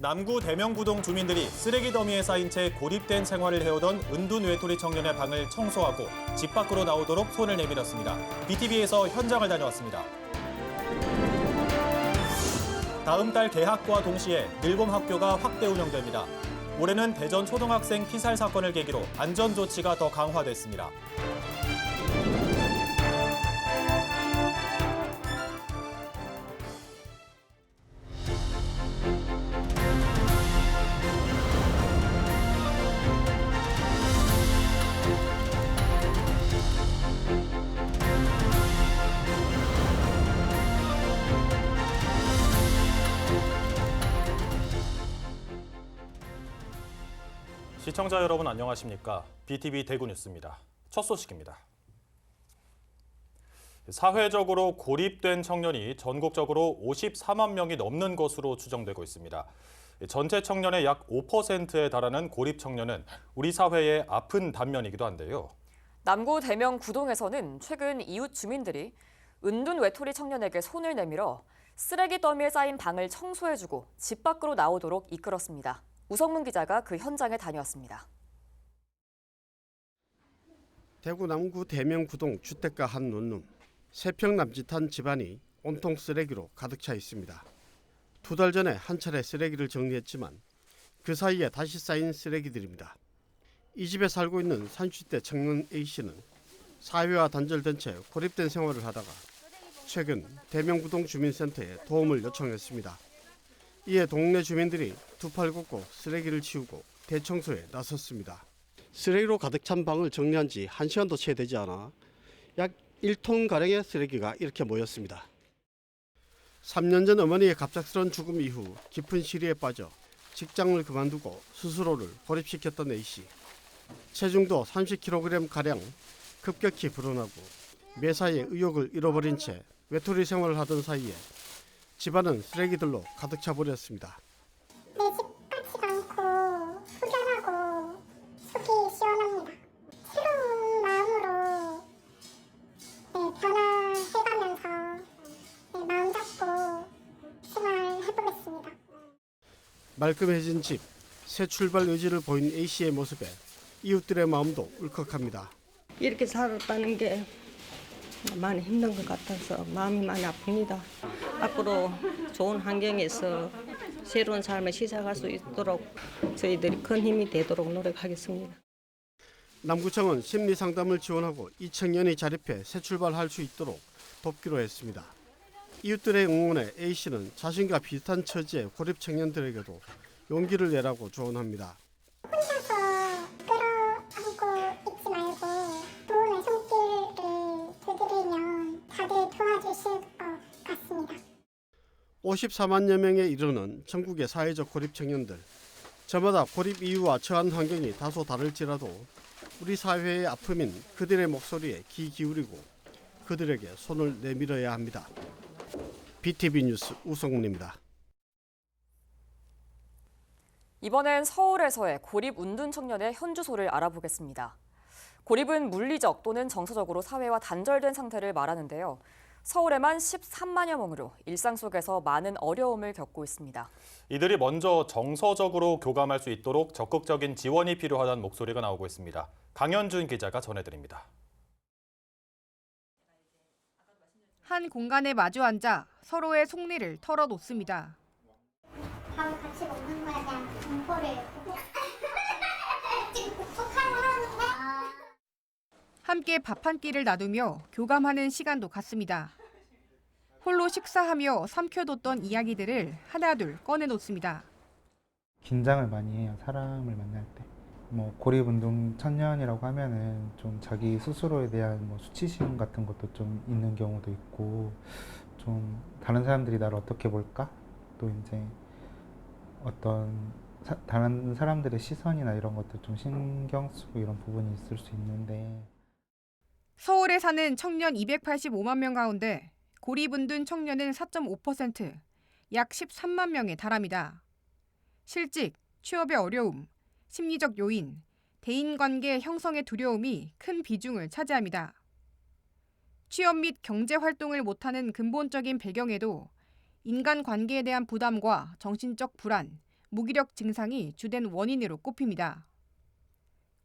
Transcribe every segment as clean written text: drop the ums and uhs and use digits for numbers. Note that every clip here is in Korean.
남구 대명구동 주민들이 쓰레기 더미에 쌓인 채 고립된 생활을 해오던 은둔 외톨이 청년의 방을 청소하고 집 밖으로 나오도록 손을 내밀었습니다. BTV에서 현장을 다녀왔습니다. 다음 달 개학과 동시에 늘봄 학교가 확대 운영됩니다. 올해는 대전 초등학생 피살 사건을 계기로 안전 조치가 더 강화됐습니다. 시청자 여러분 안녕하십니까? BTV 대구 뉴스입니다. 첫 소식입니다. 사회적으로 고립된 청년이 전국적으로 54만 명이 넘는 것으로 추정되고 있습니다. 전체 청년의 약 5%에 달하는 고립 청년은 우리 사회의 아픈 단면이기도 한데요. 남구 대명 구동에서는 최근 이웃 주민들이 은둔 외톨이 청년에게 손을 내밀어 쓰레기 더미에 쌓인 방을 청소해주고 집 밖으로 나오도록 이끌었습니다. 우성문 기자가 그 현장에 다녀왔습니다. 대구 남구 대명구동 주택가 한 논룸. 3평 남짓한 집안이 온통 쓰레기로 가득 차 있습니다. 2달 전에 한 차례 쓰레기를 정리했지만 그 사이에 다시 쌓인 쓰레기들입니다. 이 집에 살고 있는 30대 청년 A씨는 사회와 단절된 채 고립된 생활을 하다가 최근 대명구동 주민센터에 도움을 요청했습니다. 이에 동네 주민들이 두 팔 걷고 쓰레기를 치우고 대청소에 나섰습니다. 쓰레기로 가득 찬 방을 정리한 지 1시간도 채 되지 않아 약 1톤가량의 쓰레기가 이렇게 모였습니다. 3년 전 어머니의 갑작스러운 죽음 이후 깊은 시리에 빠져 직장을 그만두고 스스로를 고립시켰던 A씨. 체중도 30kg가량 급격히 불어나고 매사에 의욕을 잃어버린 채 외톨이 생활을 하던 사이에 집안은 쓰레기들로 가득 차버렸습니다. 내 집 같지가 않고 후련하고 속이 시원합니다. 새로운 마음으로 변화해가면서 마음 잡고 생활해보겠습니다. 말끔해진 집, 새 출발 의지를 보인 A씨의 모습에 이웃들의 마음도 울컥합니다. 이렇게 살았다는 게 많이 힘든 것 같아서 마음이 많이 아픕니다. 앞으로 좋은 환경에서 새로운 삶을 시작할 수 있도록 저희들이 큰 힘이 되도록 노력하겠습니다. 남구청은 심리상담을 지원하고 이 청년이 자립해 새 출발할 수 있도록 돕기로 했습니다. 이웃들의 응원에 A씨는 자신과 비슷한 처지의 고립 청년들에게도 용기를 내라고 조언합니다. 혼자서 끌어안고 있지 말고 도움의 손길을 두드리면 다들 도와주실 것 같습니다. 54만여 명에 이르는 전국의 사회적 고립 청년들. 저마다 고립 이유와 처한 환경이 다소 다를지라도 우리 사회의 아픔인 그들의 목소리에 귀 기울이고 그들에게 손을 내밀어야 합니다. BTV 뉴스 우성문입니다. 이번엔 서울에서의 고립 은둔 청년의 현주소를 알아보겠습니다. 고립은 물리적 또는 정서적으로 사회와 단절된 상태를 말하는데요. 서울에만 13만여 명으로 일상 속에서 많은 어려움을 겪고 있습니다. 이들이 먼저 정서적으로 교감할 수 있도록 적극적인 지원이 필요하다는 목소리가 나오고 있습니다. 강현준 기자가 전해드립니다. 한 공간에 마주 앉아 서로의 속내를 털어놓습니다. 밥을 같이 먹는 거에 대한 공포를 지금 극복하려 하는데 함께 밥 한 끼를 나누며 교감하는 시간도 갖습니다. 홀로 식사하며 삼켜뒀던 이야기들을 하나둘 꺼내놓습니다. 긴장을 많이 해요. 사람을 만날 때. 고립운동 청년이라고 하면은 좀 자기 스스로에 대한 수치심 같은 것도 좀 있는 경우도 있고, 좀 다른 사람들이 나를 어떻게 볼까? 또 이제 어떤 다른 사람들의 시선이나 이런 것도 좀 신경 쓰고 이런 부분이 있을 수 있는데. 서울에 사는 청년 285만 명 가운데 고립은둔 청년은 4.5%, 약 13만 명에 달합니다. 실직, 취업의 어려움, 심리적 요인, 대인관계 형성의 두려움이 큰 비중을 차지합니다. 취업 및 경제활동을 못하는 근본적인 배경에도 인간관계에 대한 부담과 정신적 불안, 무기력 증상이 주된 원인으로 꼽힙니다.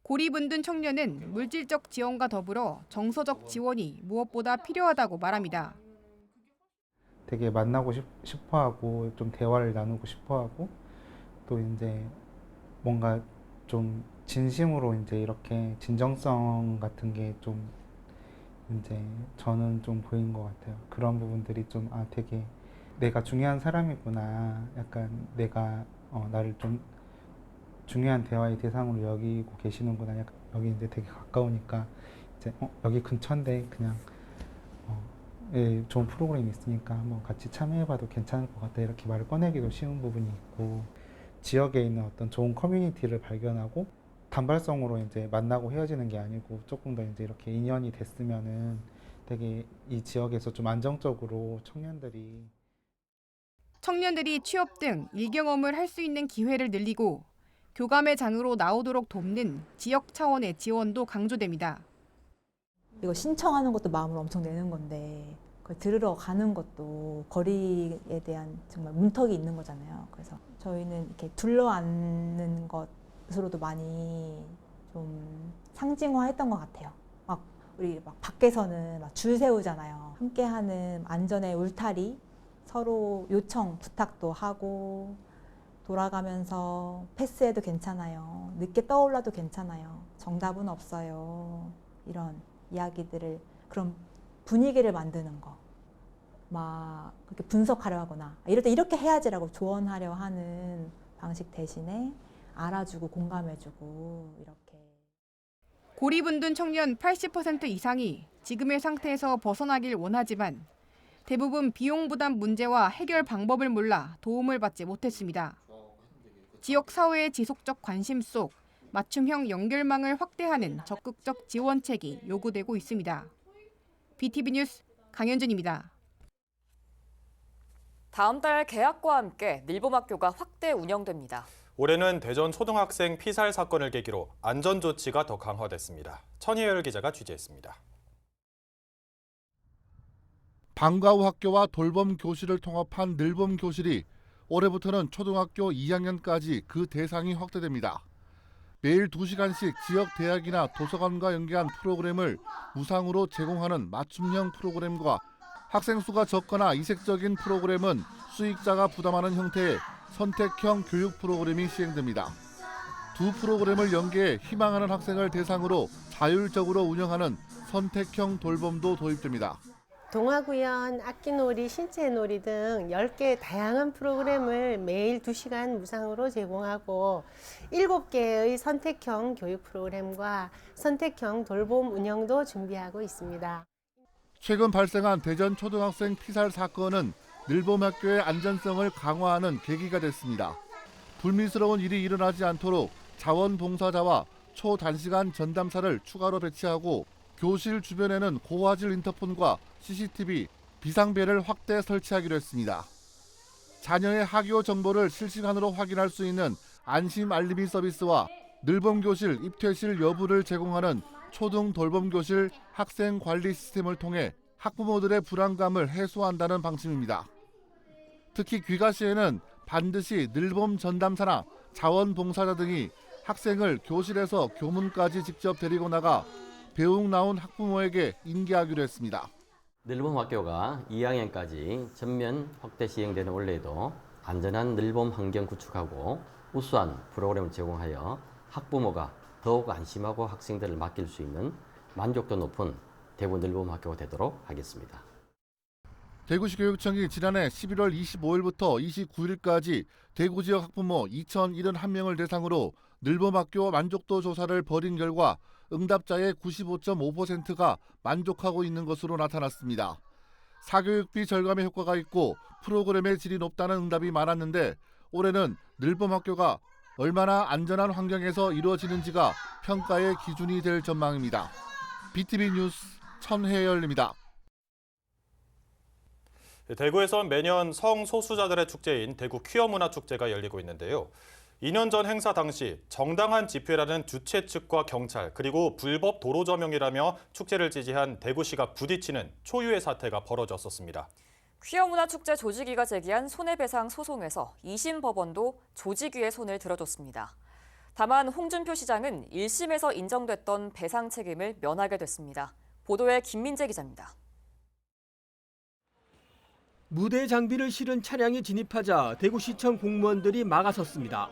고립운둔 청년은 물질적 지원과 더불어 정서적 지원이 무엇보다 필요하다고 말합니다. 되게 만나고 싶어하고 좀 대화를 나누고 싶어하고 또 이제 뭔가 좀 진심으로 이제 이렇게 진정성 같은 게 좀 이제 저는 좀 보인 것 같아요. 그런 부분들이 좀 되게 내가 중요한 사람이구나. 약간 내가 나를 좀 중요한 대화의 대상으로 여기고 계시는구나. 약간 여기 이제 되게 가까우니까 이제 여기 근처인데 그냥 예, 좋은 프로그램이 있으니까 한번 같이 참여해봐도 괜찮을 것 같다. 이렇게 말을 꺼내기도 쉬운 부분이 있고 지역에 있는 어떤 좋은 커뮤니티를 발견하고 단발성으로 이제 만나고 헤어지는 게 아니고 조금 더 이제 이렇게 인연이 됐으면은 되게 이 지역에서 좀 안정적으로 청년들이 취업 등 일경험을 할 수 있는 기회를 늘리고 교감의 장으로 나오도록 돕는 지역 차원의 지원도 강조됩니다. 이거 신청하는 것도 마음을 엄청 내는 건데 그걸 들으러 가는 것도 거리에 대한 정말 문턱이 있는 거잖아요. 그래서 저희는 이렇게 둘러앉는 것으로도 많이 좀 상징화했던 것 같아요. 우리 밖에서는 줄 세우잖아요. 함께하는 안전의 울타리, 서로 요청, 부탁도 하고 돌아가면서 패스해도 괜찮아요. 늦게 떠올라도 괜찮아요. 정답은 없어요. 이런 이야기들을 그런 분위기를 만드는 거. 그렇게 분석하려 하거나 이럴 때 이렇게 해야지라고 조언하려 하는 방식 대신에 알아주고 공감해주고 이렇게. 고립운둔 청년 80% 이상이 지금의 상태에서 벗어나길 원하지만 대부분 비용 부담 문제와 해결 방법을 몰라 도움을 받지 못했습니다. 지역 사회의 지속적 관심 속 맞춤형 연결망을 확대하는 적극적 지원책이 요구되고 있습니다. BTV 뉴스 강현준입니다. 다음 달 개학과 함께 늘봄학교가 확대 운영됩니다. 올해는 대전 초등학생 피살 사건을 계기로 안전조치가 더 강화됐습니다. 천희열 기자가 취재했습니다. 방과후 학교와 돌봄 교실을 통합한 늘봄 교실이 올해부터는 초등학교 2학년까지 그 대상이 확대됩니다. 매일 2시간씩 지역 대학이나 도서관과 연계한 프로그램을 무상으로 제공하는 맞춤형 프로그램과 학생 수가 적거나 이색적인 프로그램은 수익자가 부담하는 형태의 선택형 교육 프로그램이 시행됩니다. 두 프로그램을 연계해 희망하는 학생을 대상으로 자율적으로 운영하는 선택형 돌봄도 도입됩니다. 동화구연, 악기놀이, 신체놀이 등 10개의 다양한 프로그램을 매일 2시간 무상으로 제공하고 7개의 선택형 교육 프로그램과 선택형 돌봄 운영도 준비하고 있습니다. 최근 발생한 대전 초등학생 피살 사건은 늘봄학교의 안전성을 강화하는 계기가 됐습니다. 불미스러운 일이 일어나지 않도록 자원봉사자와 초단시간 전담사를 추가로 배치하고 교실 주변에는 고화질 인터폰과 CCTV, 비상벨을 확대 설치하기로 했습니다. 자녀의 학교 정보를 실시간으로 확인할 수 있는 안심 알림이 서비스와 늘봄교실 입퇴실 여부를 제공하는 초등 돌봄교실 학생 관리 시스템을 통해 학부모들의 불안감을 해소한다는 방침입니다. 특히 귀가 시에는 반드시 늘봄 전담사나 자원봉사자 등이 학생을 교실에서 교문까지 직접 데리고 나가 배웅 나온 학부모에게 인계하기로 했습니다. 늘봄학교가 2학년까지 전면 확대 시행되는 올해에도 안전한 늘봄 환경 구축하고 우수한 프로그램을 제공하여 학부모가 더욱 안심하고 학생들을 맡길 수 있는 만족도 높은 대구 늘봄학교가 되도록 하겠습니다. 대구시 교육청이 지난해 11월 25일부터 29일까지 대구 지역 학부모 2,071명을 대상으로 늘봄학교 만족도 조사를 벌인 결과 응답자의 95.5%가 만족하고 있는 것으로 나타났습니다. 사교육비 절감의 효과가 있고 프로그램의 질이 높다는 응답이 많았는데 올해는 늘봄학교가 얼마나 안전한 환경에서 이루어지는지가 평가의 기준이 될 전망입니다. BTV 뉴스 천혜열입니다. 대구에선 매년 성소수자들의 축제인 대구 퀴어 문화 축제가 열리고 있는데요. 2년 전 행사 당시 정당한 집회라는 주최 측과 경찰 그리고 불법 도로 점용이라며 축제를 지지한 대구시가 부딪히는 초유의 사태가 벌어졌었습니다. 퀴어문화축제 조직위가 제기한 손해배상 소송에서 2심 법원도 조직위의 손을 들어줬습니다. 다만 홍준표 시장은 1심에서 인정됐던 배상 책임을 면하게 됐습니다. 보도에 김민재 기자입니다. 무대 장비를 실은 차량이 진입하자 대구시청 공무원들이 막아섰습니다.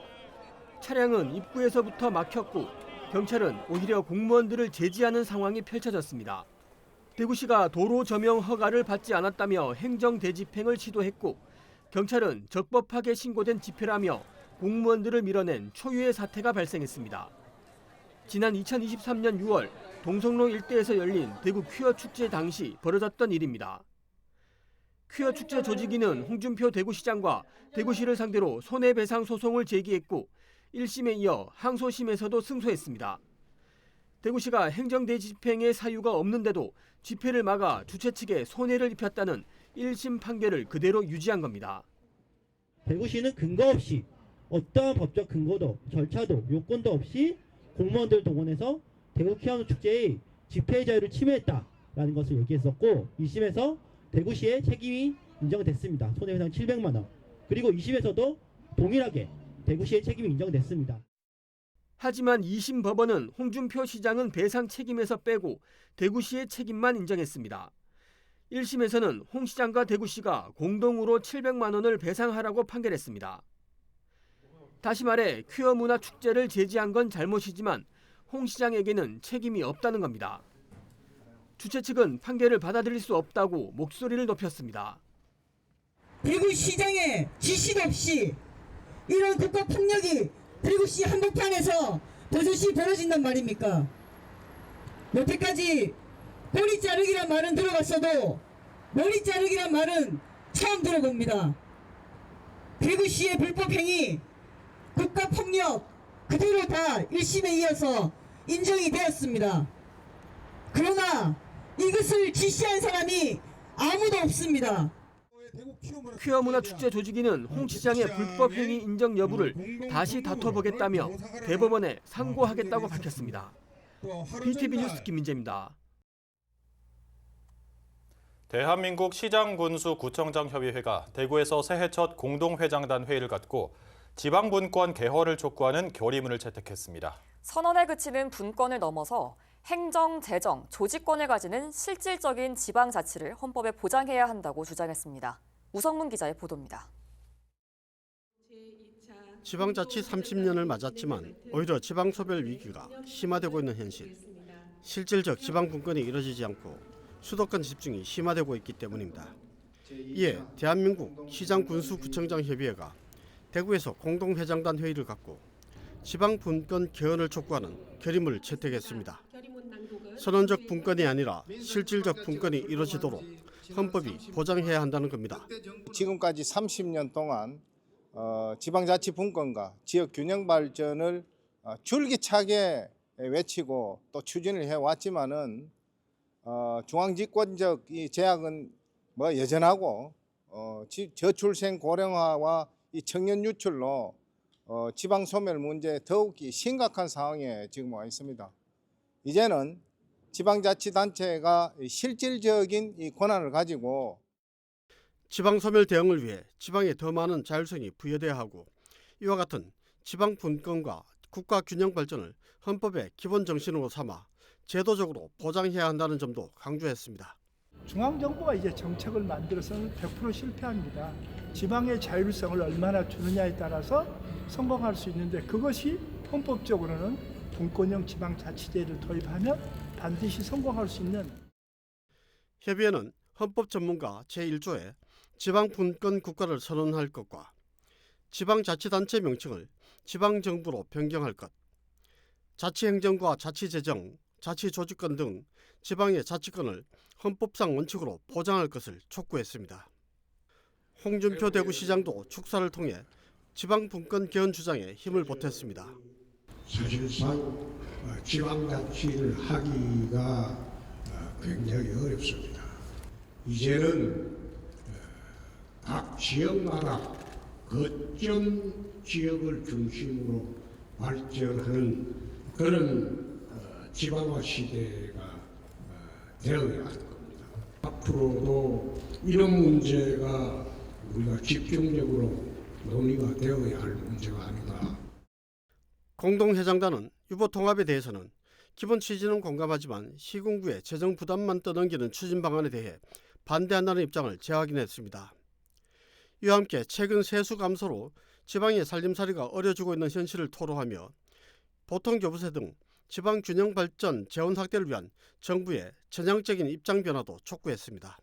차량은 입구에서부터 막혔고 경찰은 오히려 공무원들을 제지하는 상황이 펼쳐졌습니다. 대구시가 도로 점용 허가를 받지 않았다며 행정 대집행을 시도했고 경찰은 적법하게 신고된 집회라며 공무원들을 밀어낸 초유의 사태가 발생했습니다. 지난 2023년 6월 동성로 일대에서 열린 대구 퀴어 축제 당시 벌어졌던 일입니다. 퀴어 축제 조직위는 홍준표 대구시장과 대구시를 상대로 손해배상 소송을 제기했고 1심에 이어 항소심에서도 승소했습니다. 대구시가 행정대집행의 사유가 없는데도 집회를 막아 주최 측에 손해를 입혔다는 1심 판결을 그대로 유지한 겁니다. 대구시는 근거 없이 어떠한 법적 근거도 절차도 요건도 없이 공무원들을 동원해서 대구 퀴어 축제의 집회의 자유를 침해했다라는 것을 얘기했었고 2심에서 대구시의 책임이 인정됐습니다. 손해배상 700만 원. 그리고 2심에서도 동일하게 대구시의 책임이 인정됐습니다. 하지만 2심 법원은 홍준표 시장은 배상 책임에서 빼고 대구시의 책임만 인정했습니다. 1심에서는 홍 시장과 대구시가 공동으로 700만 원을 배상하라고 판결했습니다. 다시 말해 퀴어 문화 축제를 제지한 건 잘못이지만 홍 시장에게는 책임이 없다는 겁니다. 주최 측은 판결을 받아들일 수 없다고 목소리를 높였습니다. 대구시장의 지시 없이 이런 국가폭력이 대구시 한복판에서 버젓이 벌어진단 말입니까? 여태까지 꼬리 자르기란 말은 들어봤어도 머리 자르기란 말은 처음 들어봅니다. 대구시의 불법행위, 국가폭력 그대로 다 1심에 이어서 인정이 되었습니다. 그러나 이것을 지시한 사람이 아무도 없습니다. 퀴어 문화 축제 조직위는 홍 시장의 불법 행위 인정 여부를 다시 다퉈보겠다며 대법원에 상고하겠다고 밝혔습니다. BTV 뉴스 김민재입니다. 대한민국 시장군수구청장협의회가 대구에서 새해 첫 공동회장단 회의를 갖고 지방분권 개헌을 촉구하는 결의문을 채택했습니다. 선언에 그치는 분권을 넘어서 행정, 재정, 조직권을 가지는 실질적인 지방자치를 헌법에 보장해야 한다고 주장했습니다. 우성문 기자의 보도입니다. 지방자치 30년을 맞았지만 오히려 지방소별 위기가 심화되고 있는 현실. 실질적 지방분권이 이뤄지지 않고 수도권 집중이 심화되고 있기 때문입니다. 이에 대한민국 시장군수구청장협의회가 대구에서 공동회장단 회의를 갖고 지방분권 개헌을 촉구하는 결의문을 채택했습니다. 선언적 분권이 아니라 실질적 분권이 이루어지도록 헌법이 보장해야 한다는 겁니다. 지금까지 30년 동안 지방자치 분권과 지역균형 발전을 줄기차게 외치고 또 추진을 해왔지만은 중앙집권적 이 제약은 여전하고 저출생 고령화와 이 청년 유출로 지방 소멸 문제 더욱이 심각한 상황에 지금 와 있습니다. 이제는 지방자치단체가 실질적인 이 권한을 가지고 지방소멸 대응을 위해 지방에 더 많은 자율성이 부여돼야 하고 이와 같은 지방분권과 국가균형 발전을 헌법의 기본 정신으로 삼아 제도적으로 보장해야 한다는 점도 강조했습니다. 중앙정부가 이제 정책을 만들어서는 100% 실패합니다. 지방의 자율성을 얼마나 주느냐에 따라서 성공할 수 있는데 그것이 헌법적으로는 분권형 지방자치제를 도입하면 반드시 성공할 수 있는. 협의회는 헌법 전문가 제1조에 지방분권 국가를 선언할 것과 지방자치단체 명칭을 지방정부로 변경할 것, 자치행정과 자치재정, 자치조직권 등 지방의 자치권을 헌법상 원칙으로 보장할 것을 촉구했습니다. 홍준표 대구시장도 축사를 통해 지방분권 개헌 주장에 힘을 보탰습니다. 사실상 지방자치를 하기가 굉장히 어렵습니다. 이제는 각 지역마다 거점 지역을 중심으로 발전하는 그런 지방화 시대가 되어야 하는 겁니다. 앞으로도 이런 문제가 우리가 집중적으로 논의가 되어야 할 문제가 아닌가. 공동회장단은 유보 통합에 대해서는 기본 취지는 공감하지만 시군구의 재정 부담만 떠넘기는 추진 방안에 대해 반대한다는 입장을 재확인했습니다. 이와 함께 최근 세수 감소로 지방의 살림살이가 어려지고 있는 현실을 토로하며 보통교부세 등 지방 균형 발전 재원 확대를 위한 정부의 전향적인 입장 변화도 촉구했습니다.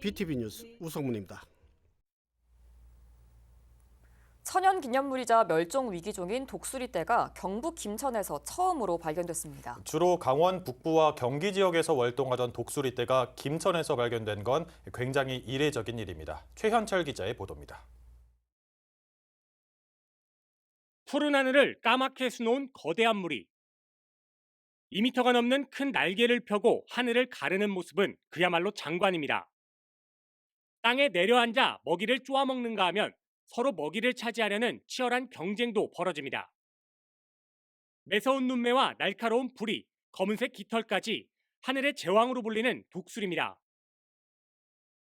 BTV 뉴스 우성문입니다. 천연기념물이자 멸종위기종인 독수리떼가 경북 김천에서 처음으로 발견됐습니다. 주로 강원 북부와 경기 지역에서 활동하던 독수리떼가 김천에서 발견된 건 굉장히 이례적인 일입니다. 최현철 기자의 보도입니다. 푸른 하늘을 까맣게 수놓은 거대한 무리. 2m가 넘는 큰 날개를 펴고 하늘을 가르는 모습은 그야말로 장관입니다. 땅에 내려앉아 먹이를 쪼아먹는가 하면 서로 먹이를 차지하려는 치열한 경쟁도 벌어집니다. 매서운 눈매와 날카로운 부리, 검은색 깃털까지 하늘의 제왕으로 불리는 독수리입니다.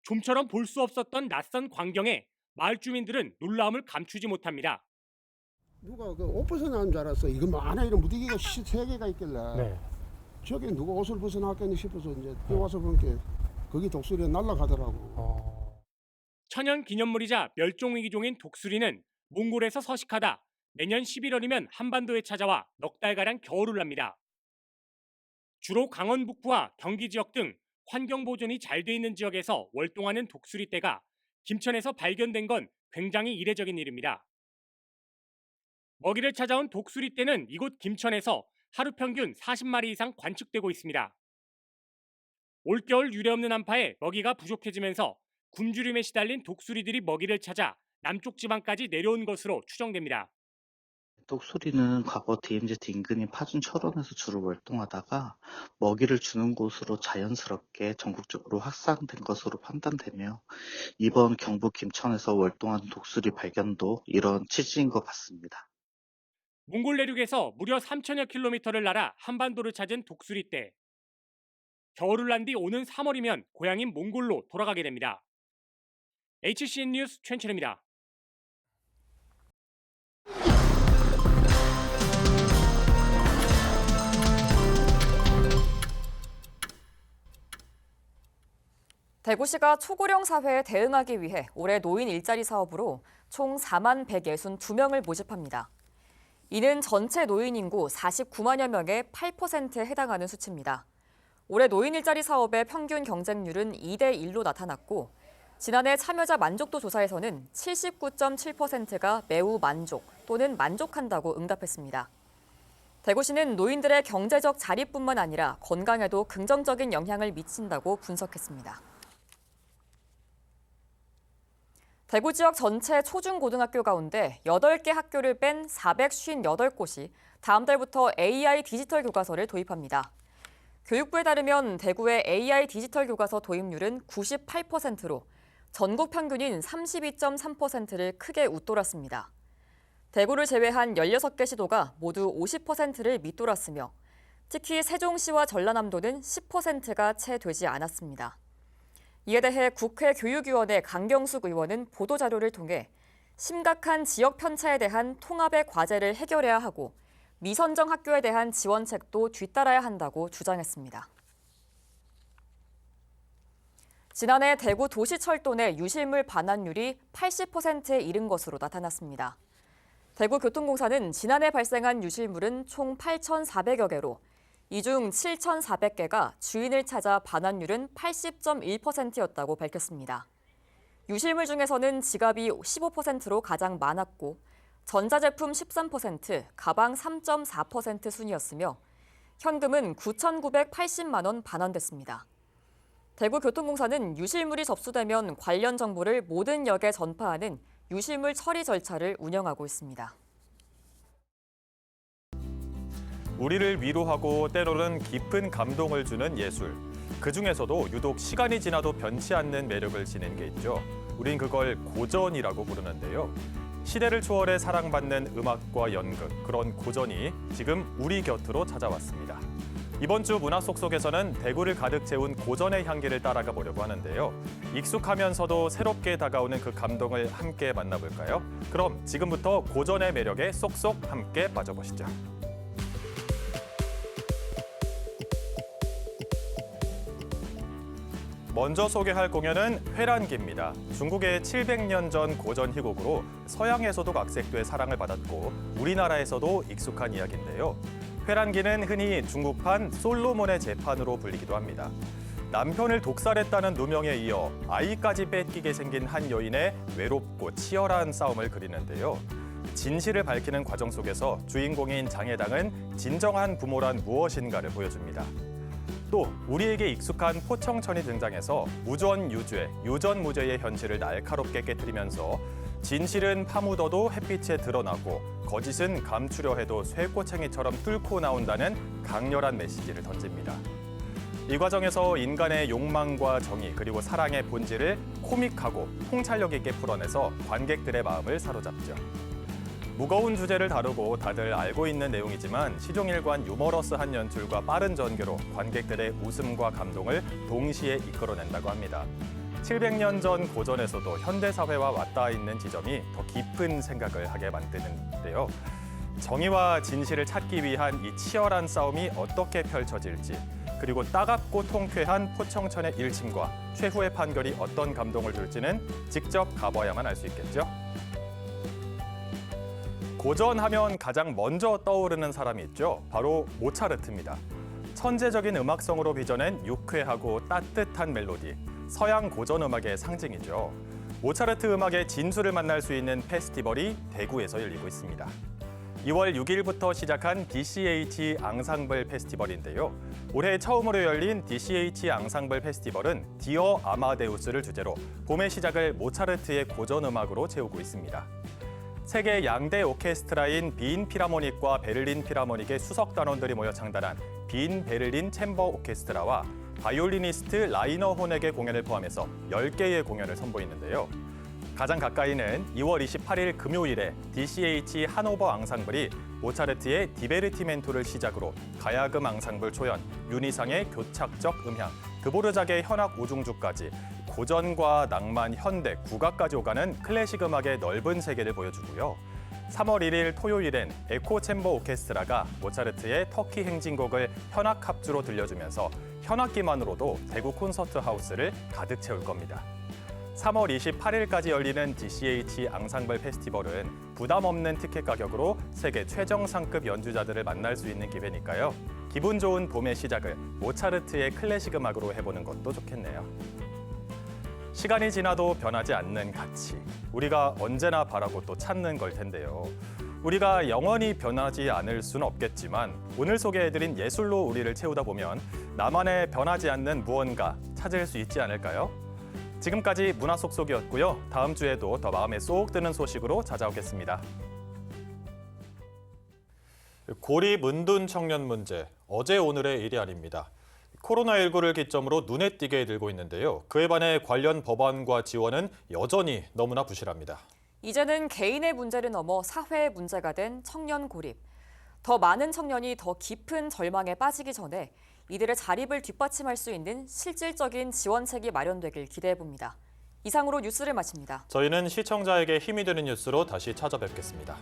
좀처럼 볼 수 없었던 낯선 광경에 마을 주민들은 놀라움을 감추지 못합니다. 누가 그 옷 벗어나는 줄 알았어. 이거 뭐 안에 이런 무더기가 3개가 있길래 저게 누가 옷을 벗어나왔겠니 싶어서 이제 뛰어와서 보니까 거기 독수리가 날아가더라고. 천연기념물이자 멸종위기종인 독수리는 몽골에서 서식하다 내년 11월이면 한반도에 찾아와 넉 달가량 겨울을 납니다. 주로 강원 북부와 경기 지역 등 환경 보존이 잘 돼 있는 지역에서 월동하는 독수리떼가 김천에서 발견된 건 굉장히 이례적인 일입니다. 먹이를 찾아온 독수리떼는 이곳 김천에서 하루 평균 40마리 이상 관측되고 있습니다. 올겨울 유례없는 한파에 먹이가 부족해지면서 굶주림에 시달린 독수리들이 먹이를 찾아 남쪽 지방까지 내려온 것으로 추정됩니다. 독수리는 과거 DMZ 인근인 파준 철원에서 주로 활동하다가 먹이를 주는 곳으로 자연스럽게 전국적으로 확산된 것으로 판단되며 이번 경북 김천에서 활동하는 독수리 발견도 이런 취지인 것 같습니다. 몽골 내륙에서 무려 3천여 킬로미터를 날아 한반도를 찾은 독수리떼. 겨울을 난 뒤 오는 3월이면 고향인 몽골로 돌아가게 됩니다. HCN 뉴스 최현철입니다. 대구시가 초고령 사회에 대응하기 위해 올해 노인 일자리 사업으로 총 4만 162명을 모집합니다. 이는 전체 노인 인구 49만여 명의 8%에 해당하는 수치입니다. 올해 노인 일자리 사업의 평균 경쟁률은 2대1로 나타났고 지난해 참여자 만족도 조사에서는 79.7%가 매우 만족 또는 만족한다고 응답했습니다. 대구시는 노인들의 경제적 자립뿐만 아니라 건강에도 긍정적인 영향을 미친다고 분석했습니다. 대구 지역 전체 초중고등학교 가운데 8개 학교를 뺀 458곳이 다음 달부터 AI 디지털 교과서를 도입합니다. 교육부에 따르면 대구의 AI 디지털 교과서 도입률은 98%로 전국 평균인 32.3%를 크게 웃돌았습니다. 대구를 제외한 16개 시도가 모두 50%를 밑돌았으며 특히 세종시와 전라남도는 10%가 채 되지 않았습니다. 이에 대해 국회 교육위원회 강경숙 의원은 보도자료를 통해 심각한 지역 편차에 대한 통합의 과제를 해결해야 하고 미선정 학교에 대한 지원책도 뒤따라야 한다고 주장했습니다. 지난해 대구 도시철도 내 유실물 반환율이 80%에 이른 것으로 나타났습니다. 대구교통공사는 지난해 발생한 유실물은 총 8,400여 개로 이 중 7,400개가 주인을 찾아 반환율은 80.1%였다고 밝혔습니다. 유실물 중에서는 지갑이 15%로 가장 많았고 전자제품 13%, 가방 3.4% 순이었으며 현금은 9,980만 원 반환됐습니다. 대구교통공사는 유실물이 접수되면 관련 정보를 모든 역에 전파하는 유실물 처리 절차를 운영하고 있습니다. 우리를 위로하고 때로는 깊은 감동을 주는 예술. 그중에서도 유독 시간이 지나도 변치 않는 매력을 지닌 게 있죠. 우린 그걸 고전이라고 부르는데요. 시대를 초월해 사랑받는 음악과 연극, 그런 고전이 지금 우리 곁으로 찾아왔습니다. 이번 주 문화 속속에서는 대구를 가득 채운 고전의 향기를 따라가 보려고 하는데요. 익숙하면서도 새롭게 다가오는 그 감동을 함께 만나볼까요? 그럼 지금부터 고전의 매력에 쏙쏙 함께 빠져보시죠. 먼저 소개할 공연은 회란기입니다. 중국의 700년 전 고전 희곡으로 서양에서도 각색돼 사랑을 받았고 우리나라에서도 익숙한 이야기인데요. 회란기는 흔히 중국판 솔로몬의 재판으로 불리기도 합니다. 남편을 독살했다는 누명에 이어 아이까지 뺏기게 생긴 한 여인의 외롭고 치열한 싸움을 그리는데요. 진실을 밝히는 과정 속에서 주인공인 장해당은 진정한 부모란 무엇인가를 보여줍니다. 또 우리에게 익숙한 포청천이 등장해서 무전유죄, 유전무죄의 현실을 날카롭게 깨트리면서 진실은 파묻어도 햇빛에 드러나고 거짓은 감추려 해도 쇠꼬챙이처럼 뚫고 나온다는 강렬한 메시지를 던집니다. 이 과정에서 인간의 욕망과 정의 그리고 사랑의 본질을 코믹하고 통찰력 있게 풀어내서 관객들의 마음을 사로잡죠. 무거운 주제를 다루고 다들 알고 있는 내용이지만 시종일관 유머러스한 연출과 빠른 전개로 관객들의 웃음과 감동을 동시에 이끌어낸다고 합니다. 700년 전 고전에서도 현대사회와 맞닿아 있는 지점이 더 깊은 생각을 하게 만드는데요. 정의와 진실을 찾기 위한 이 치열한 싸움이 어떻게 펼쳐질지, 그리고 따갑고 통쾌한 포청천의 일침과 최후의 판결이 어떤 감동을 줄지는 직접 가봐야만 알 수 있겠죠. 고전하면 가장 먼저 떠오르는 사람이 있죠. 바로 모차르트입니다. 천재적인 음악성으로 빚어낸 유쾌하고 따뜻한 멜로디, 서양 고전 음악의 상징이죠. 모차르트 음악의 진수를 만날 수 있는 페스티벌이 대구에서 열리고 있습니다. 2월 6일부터 시작한 DCH 앙상블 페스티벌인데요. 올해 처음으로 열린 DCH 앙상블 페스티벌은 디어 아마데우스를 주제로 봄의 시작을 모차르트의 고전 음악으로 채우고 있습니다. 세계 양대 오케스트라인 빈 필하모닉과 베를린 필하모닉의 수석 단원들이 모여 창단한 빈 베를린 챔버 오케스트라와 바이올리니스트 라이너 호넥의 공연을 포함해서 10개의 공연을 선보이는데요. 가장 가까이는 2월 28일 금요일에 DCH 하노버 앙상블이 모차르트의 디베르티멘토를 시작으로 가야금 앙상블 초연, 윤희상의 교착적 음향, 드보르작의 현악 오중주까지 고전과 낭만, 현대, 국악까지 오가는 클래식 음악의 넓은 세계를 보여주고요. 3월 1일 토요일엔 에코 챔버 오케스트라가 모차르트의 터키 행진곡을 현악 합주로 들려주면서 현악기만으로도 대구 콘서트 하우스를 가득 채울 겁니다. 3월 28일까지 열리는 DCH 앙상블 페스티벌은 부담 없는 티켓 가격으로 세계 최정상급 연주자들을 만날 수 있는 기회니까요. 기분 좋은 봄의 시작을 모차르트의 클래식 음악으로 해보는 것도 좋겠네요. 시간이 지나도 변하지 않는 가치, 우리가 언제나 바라고 또 찾는 걸 텐데요. 우리가 영원히 변하지 않을 수는 없겠지만 오늘 소개해드린 예술로 우리를 채우다 보면 나만의 변하지 않는 무언가 찾을 수 있지 않을까요? 지금까지 문화 속속이었고요. 다음 주에도 더 마음에 쏙 드는 소식으로 찾아오겠습니다. 고립 은둔 청년 문제, 어제 오늘의 일이 아닙니다. 코로나19를 기점으로 눈에 띄게 들고 있는데요. 그에 반해 관련 법안과 지원은 여전히 너무나 부실합니다. 이제는 개인의 문제를 넘어 사회의 문제가 된 청년 고립. 더 많은 청년이 더 깊은 절망에 빠지기 전에 이들의 자립을 뒷받침할 수 있는 실질적인 지원책이 마련되길 기대해봅니다. 이상으로 뉴스를 마칩니다. 저희는 시청자에게 힘이 되는 뉴스로 다시 찾아뵙겠습니다.